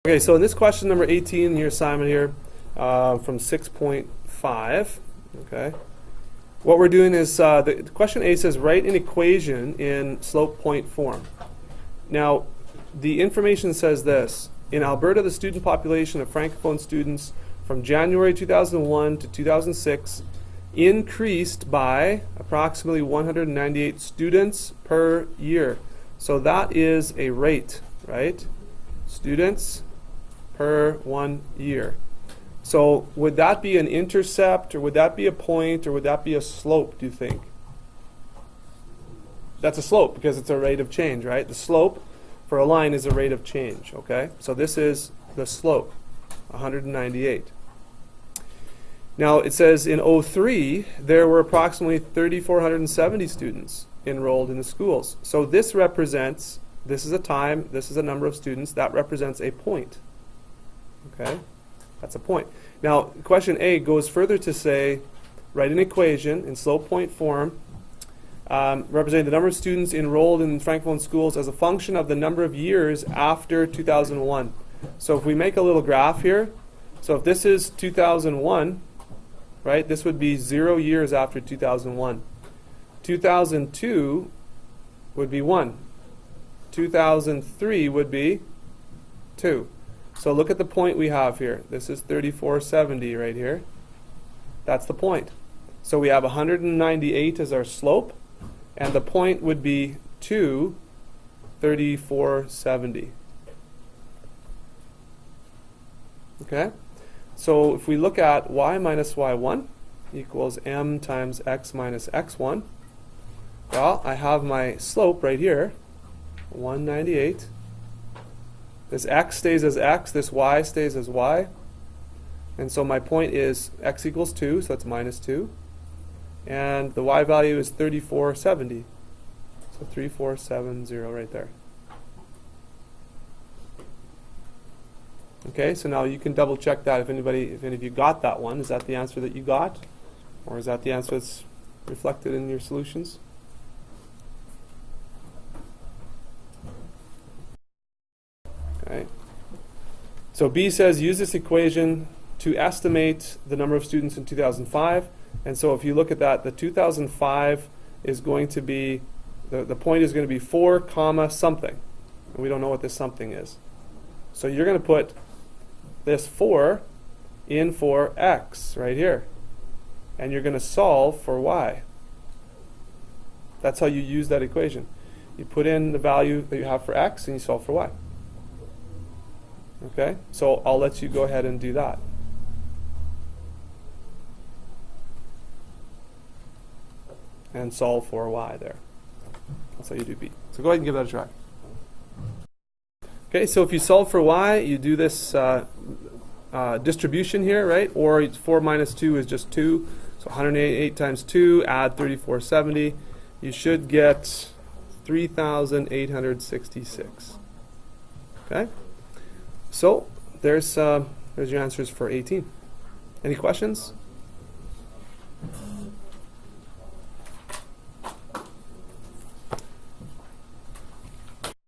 Okay, so in this question number 18, your assignment here from 6.5, okay, what we're doing is, the question A says write an equation in slope point form. Now, the information says this: in Alberta, the student population of Francophone students from January 2001 to 2006 increased by approximately 198 students per year. So that is a rate, right? Students per 1 year. So would that be an intercept, or would that be a point, or would that be a slope, do you think? That's a slope because it's a rate of change, right? The slope for a line is a rate of change, okay? So this is the slope, 198. Now it says in 03 there were approximately 3,470 students enrolled in the schools. So this represents, this is a time, this is a number of students, that represents a point. Okay, that's a point. Now, question A goes further to say, write an equation in slope point form representing the number of students enrolled in Francophone schools as a function of the number of years after 2001. So if we make a little graph here, so if this is 2001, right, this would be 0 years after 2001. 2002 would be 1. 2003 would be 2. So look at the point we have here. This is 3,470 right here. That's the point. So we have 198 as our slope, and the point would be 2, 3,470. Okay? So if we look at y minus y1 equals m times x minus x1, well, I have my slope right here, 198. This x stays as x, this y stays as y. And so my point is x equals 2, so that's minus 2. And the y value is 3,470. So 3,470 right there. Okay, so now you can double check that if any of you got that one. Is that the answer that you got? Or is that the answer that's reflected in your solutions? Okay. So B says use this equation to estimate the number of students in 2005. And so if you look at that, the 2005 is going to be, the point is going to be 4 comma something. And we don't know what this something is. So you're going to put this 4 in for x right here. And you're going to solve for y. That's how you use that equation. You put in the value that you have for x and you solve for y. Okay, so I'll let you go ahead and do that. And solve for y there. That's how you do B. So go ahead and give that a try. Okay, so if you solve for y, you do this distribution here, right? Or 4 minus 2 is just 2. So 188 times 2, add 3,470. You should get 3,866. Okay? So there's your answers for 18. Any questions?